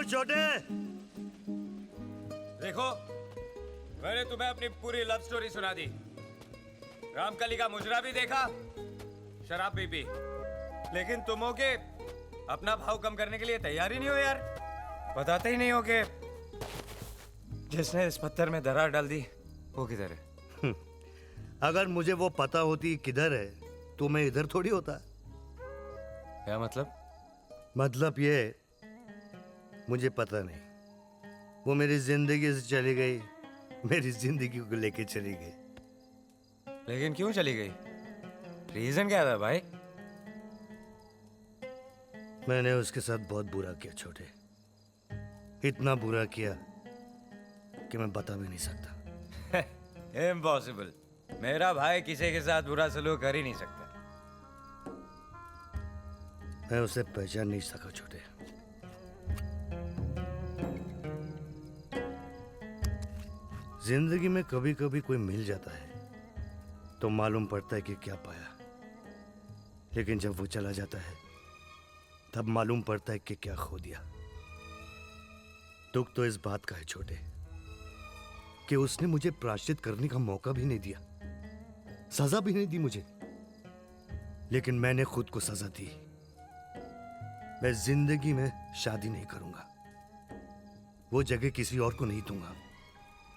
हूँ छोटे। देखो, मैंने तुम्हें अपनी पूरी लव स्टोरी सुना दी। रामकली का मुजरा भी देखा, शराब भी पी, लेकिन तुम हो के अपना भाव कम करने के लिए तैयार ही नहीं हो यार। बताते ही नहीं हो कि जिसने इस पत्थर में दरार डाल दी वो किधर है। अगर मुझे वो पता होती किधर है तो मैं इधर थोड़ी होता। क्या मतलब? मतलब ये, मुझे पता नहीं, वो मेरी जिंदगी से चली गई, मेरी जिंदगी को लेके चली गई। लेकिन क्यों चली गई? रीजन क्या था भाई? मैंने उसके साथ बहुत बुरा किया छोटे, इतना बुरा किया कि मैं बता भी नहीं सकता। इम्पॉसिबल। मेरा भाई किसी के साथ बुरा सलूक कर ही नहीं सकता। मैं उसे पहचान नहीं सका छोटे। जिंदगी में कभी कभी कोई मिल जाता है तो मालूम पड़ता है कि क्या पाया, लेकिन जब वो चला जाता है तब मालूम पड़ता है कि क्या खो दिया। दुख तो इस बात का है छोटे कि उसने मुझे प्रायश्चित करने का मौका भी नहीं दिया, सजा भी नहीं दी मुझे, लेकिन मैंने खुद को सजा दी। मैं जिंदगी में शादी नहीं करूंगा, वो जगह किसी और को नहीं दूंगा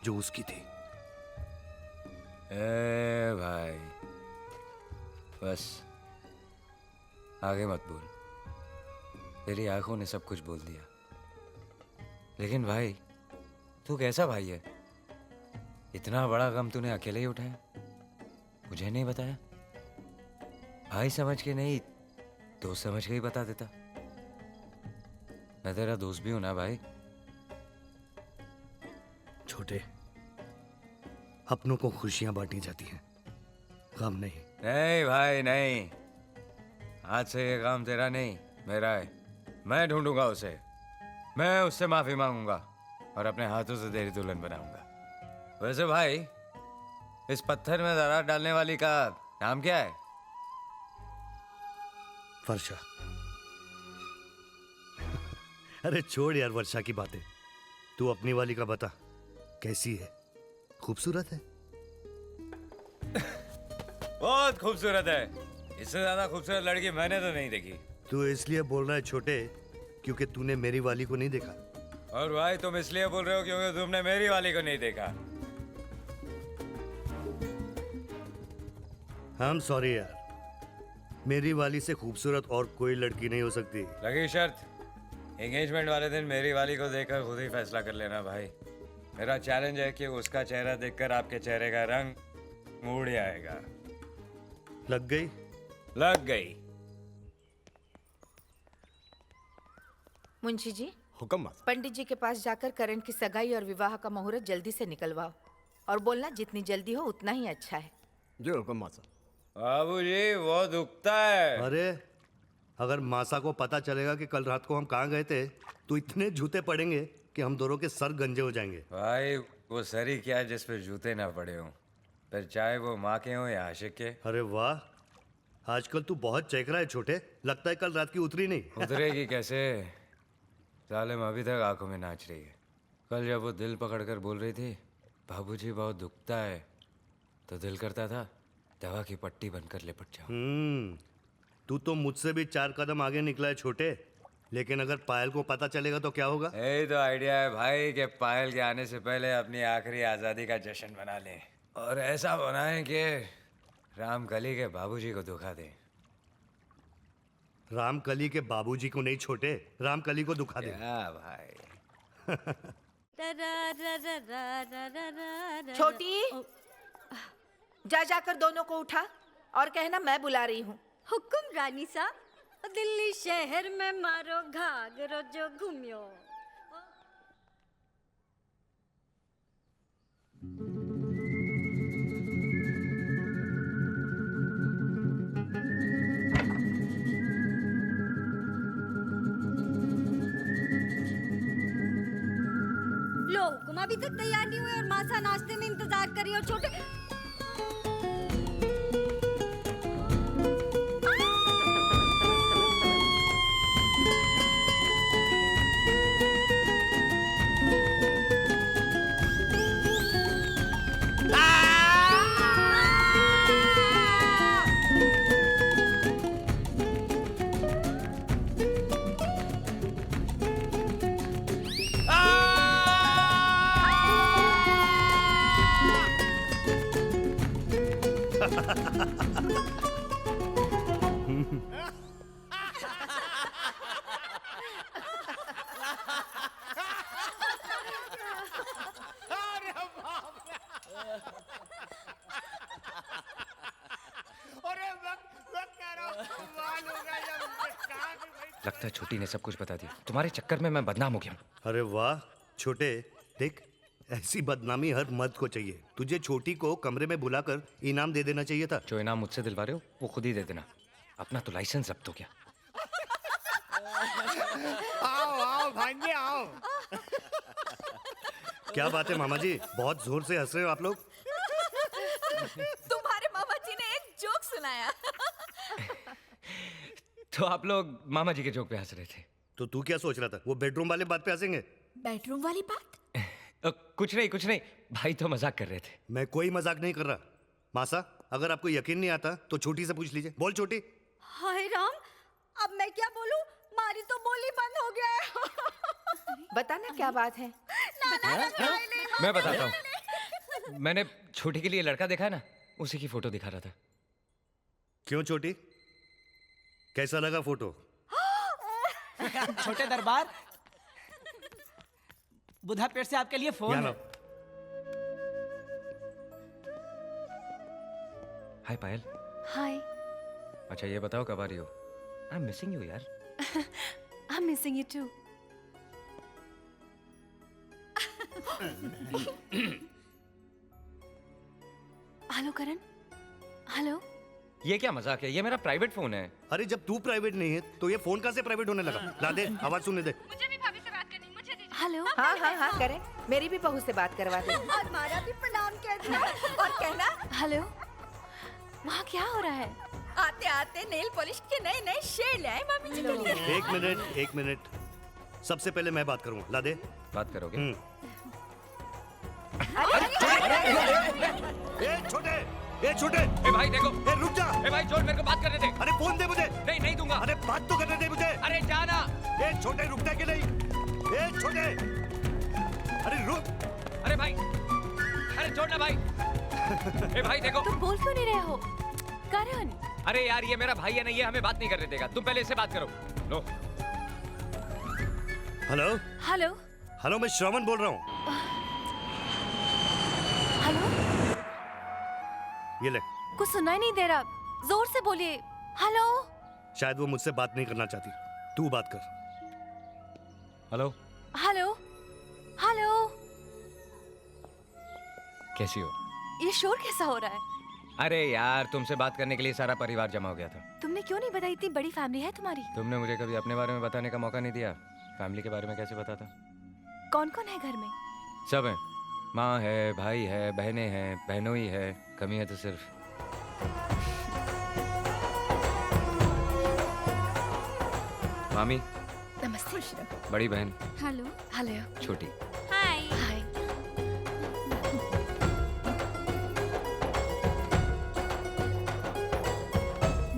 जो उसकी थी। ए भाई, बस आगे मत बोल, तेरी आंखों ने सब कुछ बोल दिया। लेकिन भाई, तू कैसा भाई है? इतना बड़ा गम तूने अकेले ही उठाया, मुझे नहीं बताया। भाई समझ के नहीं, दोस्त समझ के ही बता देता। मैं तेरा दोस्त भी हूं ना भाई। छोटे, अपनों को खुशियां बांटी जाती हैं, गम नहीं। नहीं भाई नहीं, आज से ये काम तेरा नहीं मेरा है। मैं ढूंढूंगा उसे, मैं उससे माफी मांगूंगा और अपने हाथों से तेरी दुल्हन बनाऊंगा। वैसे भाई, इस पत्थर में दरार डालने वाली का नाम क्या है? वर्षा। अरे छोड़ यार वर्षा की बातें, तू अपनी वाली का बता, कैसी है? खूबसूरत है? बहुत खूबसूरत है, इससे ज्यादा खूबसूरत लड़की मैंने तो नहीं देखी। तू इसलिए बोल रहा है छोटे क्योंकि तूने मेरी वाली को नहीं देखा। और भाई तुम इसलिए बोल रहे हो क्योंकि तुमने मेरी वाली को नहीं देखा। I'm sorry यार, मेरी वाली से खूबसूरत और कोई लड़की नहीं हो सकती। लगी शर्त, एंगेजमेंट वाले दिन मेरी वाली को देखकर खुद ही फैसला कर लेना भाई। मेरा चैलेंज है कि उसका चेहरा देखकर आपके चेहरे का रंग उड़ आएगा। लग गई? लग गई। मुंशी जी, हुक्म माता। पंडित जी के पास जाकर करण की सगाई और विवाह का मुहूर्त जल्दी से निकलवाओ, और बोलना जितनी जल्दी हो उतना ही अच्छा है। जी हुक्म माता। बाबूजी, वो दुखता है। अरे अगर मासा को पता चलेगा कि कल रात को हम कहाँ गए थे तो इतने जूते पड़ेंगे कि हम दोनों के सर गंजे हो जाएंगे। भाई वो सरी क्या है जिस पे जूते ना पड़े हों, फिर चाहे वो माँ के हों या आशिक के। अरे वाह, आजकल तू बहुत चेकरा है छोटे, लगता है कल रात की उतरी नहीं। उतरेगी कैसे? जालिम अभी तक आंखों में नाच रही है। कल जब वो दिल पकड़कर बोल रही थी बाबूजी बहुत दुखता है, तो दिल करता था दवा की पट्टी बनकर लिपट जाऊं। तू तो मुझसे भी 4 कदम आगे निकला है छोटे, लेकिन अगर पायल को पता चलेगा तो क्या होगा? यही तो आइडिया है भाई कि पायल के आने से पहले अपनी आखिरी आज़ादी का जश्न मना लें, और ऐसा बनाएं कि रामकली के बाबूजी को दुखा दें। रामकली के बाबूजी को नहीं छोटे, रामकली को दुखा दे। क्या भाई? छोटी, जा जाकर दोनों को उठा और कहना मैं बुला रही हूँ। हुकुम रानी सा। दिल्ली शहर में मारो घाघरो जो घूमियो। लो हुकुम अभी तक तैयार नहीं हुए और मासा नाश्ते में इंतजार करी और छोटे लगता है छोटी ने सब कुछ बता दिया। तुम्हारे चक्कर में मैं बदनाम हो गया हूँ। अरे वाह छोटे, देख ऐसी बदनामी हर मर्द को चाहिए। तुझे छोटी को कमरे में बुलाकर इनाम दे देना चाहिए था। जो इनाम मुझसे दिलवा रहे हो वो खुद ही दे देना। अपना तो लाइसेंस जब्त हो गया। आओ आओ भांजे आओ। क्या बात है मामा जी, बहुत जोर से हंस रहे हो आप लोग। तुम्हारे मामा जी ने एक जोक सुनाया। तो आप लोग मामा जी के जोक पे हंस रहे थे। तो तू क्या सोच रहा था, वो बेडरूम वाले बात पे हंसेंगे? बेडरूम वाली बात? कुछ नहीं भाई तो मजाक कर रहे थे। मैं कोई मजाक नहीं कर रहा। मासा, अगर आपको यकीन नहीं आता तो छोटी से पूछ लीजिए। बोल छोटी। हाय राम, अब मैं क्या बोलूं? मारी तो बोली बंद हो गया है। बताना क्या बात है। मैं बताता हूँ। मैंने छोटी के लिए लड़का देखा है ना, उसी की फोटो दिखा रहा था। क्यों छोटी, कैसा लगा फोटो? छोटे दरबार, बुधा पेट से आपके लिए फोन यहाँ है। लाओ। हाय पायल। हाय, अच्छा ये बताओ कब आ रही हो? आई एम मिसिंग यू यार। I am missing you too. Hello Karan, hello. ये क्या मजाक है? ये मेरा प्राइवेट फोन है। अरे जब तू प्राइवेट नहीं है तो ये फोन कहाँ से प्राइवेट होने लगा? ला दे, आवाज सुनने दे। हेलो। हाँ हाँ हाँ करें, मेरी भी बहू से बात करवा दे। और मारा भी प्रणाम कहना। और कहना हेलो, वहाँ क्या हो रहा है? आते आते नेल पॉलिश के नए नए शेड ले आए मामी जी के लिए। एक मिनट, सबसे पहले मैं बात करूंगा। ला दे। बात करोगे? ए छोटे, ए भाई देखो। ए रुक जा। ए भाई छोड़, मेरे को बात करने दे। अरे फोन दे मुझे। नहीं दूंगा। अरे बात तो करने दे मुझे। अरे जाना। ए छोटे, रुकता है कि नहीं? ए छोटे, अरे रुक। अरे भाई, अरे छोड़ना भाई। ए भाई देखो। तुम बोल क्यों नहीं रहे हो? करण। अरे यार ये मेरा भाई है ना, ये हमें बात नहीं करने देगा। तुम पहले इससे बात करो। लो। Hello hello. हेलो, मैं श्रवण बोल रहा हूँ। हेलो, ये ले। कुछ सुनाई नहीं दे रहा, जोर से बोलिए। हेलो। शायद वो मुझसे बात नहीं करना चाहती। तू बात कर। हेलो। हेलो। हेलो। कैसी हो? ये शोर कैसा हो रहा है? अरे यार तुमसे बात करने के लिए सारा परिवार जमा हो गया था। तुमने क्यों नहीं बताई? इतनी बड़ी फैमिली है तुम्हारी। तुमने मुझे कभी अपने बारे में बताने का मौका नहीं दिया। फैमिली के बारे में कैसे बताता? कौन कौन है घर में? सब है। माँ है, भाई है, बहनें हैं, बहनोई है। कमी है तो सिर्फ मामी, नमस्ते। बड़ी बहन, हेलो। हेलो। छोटी। हाय। हाय।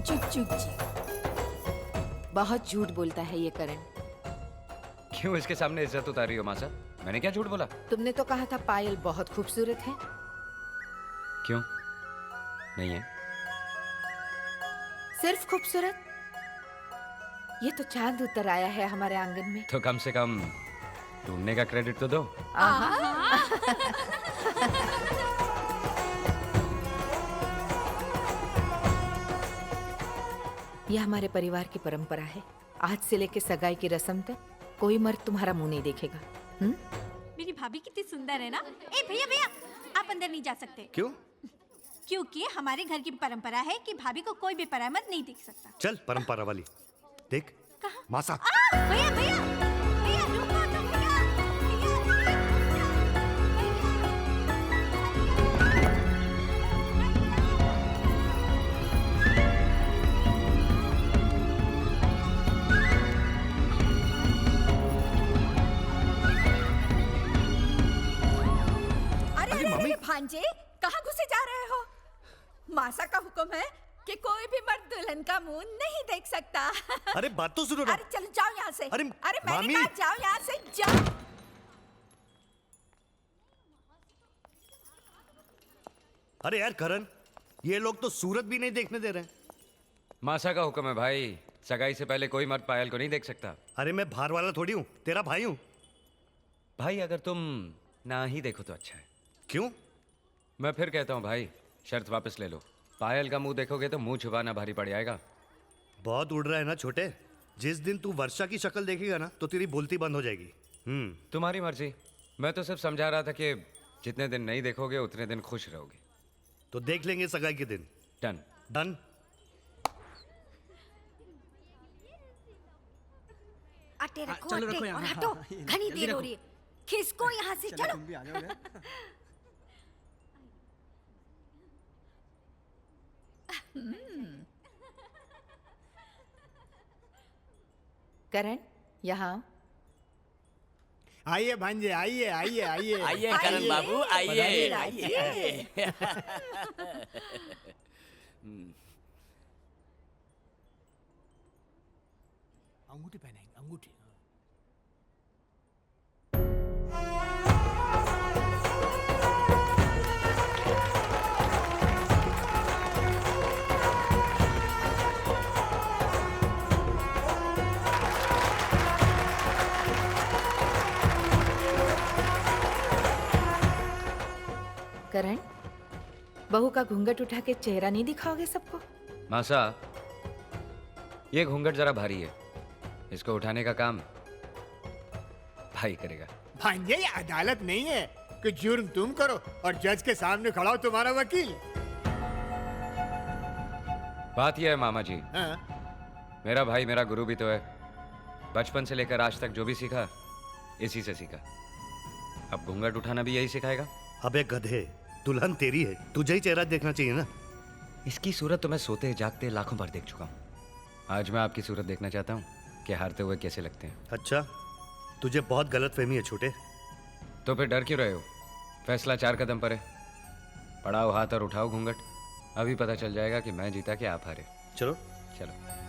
चुप चुप जी, बहुत झूठ बोलता है ये करण। क्यों इसके सामने इज्जत उतार रही हो मासा? मैंने क्या झूठ बोला? तुमने तो कहा था पायल बहुत खूबसूरत है। क्यों नहीं है? सिर्फ खूबसूरत? ये तो चांद उतर आया है हमारे आंगन में। तो कम से कम ढूंढने का क्रेडिट तो दो। यह हमारे परिवार की परंपरा है। आज से लेके सगाई की रस्म तक कोई मर्द तुम्हारा मुंह नहीं देखेगा। मेरी भाभी कितनी सुंदर है ना। ए भैया भैया, आप अंदर नहीं जा सकते। क्यों? क्योंकि हमारे घर की परंपरा है कि भाभी को कोई भी परामद नहीं देख सकता। चल परंपरा वाली देख। कहाँ? मासा। भैया भैया भैया रुको तो भैया। अरे मम्मी। भांजे, कहाँ घुसे जा रहे हो? मासा का हुक्म है कि कोई भी मर्द दुल्हन का मुंह नहीं देख सकता। अरे बात तो सुनो ना। अरे चलो जाओ यहाँ से। अरे मैंने मामी। कहा जाओ यहाँ से, जाओ। अरे यार करण, ये लोग तो सूरत भी नहीं देखने दे रहे हैं। मासा का हुक्म है भाई, सगाई से पहले कोई मर्द पायल को नहीं देख सकता। अरे मैं बाहर वाला थोड़ी हूँ, तेरा भाई हूँ। भाई अगर तुम ना ही देखो तो अच्छा है। क्यों? मैं फिर कहता हूँ भाई, शर्त वापस ले लो। पायल का मुंह देखोगे तो मुंह छुपाना भारी पड़ जाएगा। बहुत उड़ रहा है ना छोटे। जिस दिन तू वर्षा की शक्ल देखेगा ना तो तेरी बोलती बंद हो जाएगी। तुम्हारी मर्जी। मैं तो सिर्फ समझा रहा था कि जितने दिन नहीं देखोगे उतने दिन खुश रहोगे। तो देख लेंगे सगाई के दिन। डन। डन। अटे रखो चलो, रखो अटे यहाँ, और हाँ, हटो। हाँ, ये घनी जल्दी देर हो रखो। रही है। खिसको यहाँ से, चलो। तुम भी आ जाओ इधर। करण, यहाँ आइए भांजे, आइए आइए आइए आइए करण बाबू, आइए आइए। आइए। अंगूठी पहनाएंगे, अंगूठी। करण, बहू का घूंघट उठा के चेहरा नहीं दिखाओगे सबको? मासा, ये घूंघट जरा भारी है, इसको उठाने का काम भाई करेगा। भांजे, ये अदालत नहीं है कि जुर्म तुम करो और जज के सामने खड़ा हो तुम्हारा वकील। बात यह है मामा जी, हाँ? मेरा भाई मेरा गुरु भी तो है। बचपन से लेकर आज तक जो भी सीखा इसी से सीखा। अब घूंघट उठाना भी यही सिखाएगा। अबे गधे, दुल्हन तेरी है, तुझे ही चेहरा देखना चाहिए ना। इसकी सूरत तो मैं सोते जागते लाखों बार देख चुका हूँ। आज मैं आपकी सूरत देखना चाहता हूँ कि हारते हुए कैसे लगते हैं। अच्छा, तुझे बहुत गलत फहमी है छोटे। तो फिर डर क्यों रहे हो? फैसला 4 कदम पर है। बढ़ाओ हाथ और उठाओ घूंघट। अभी पता चल जाएगा कि मैं जीता कि आप हारे। चलो। चलो।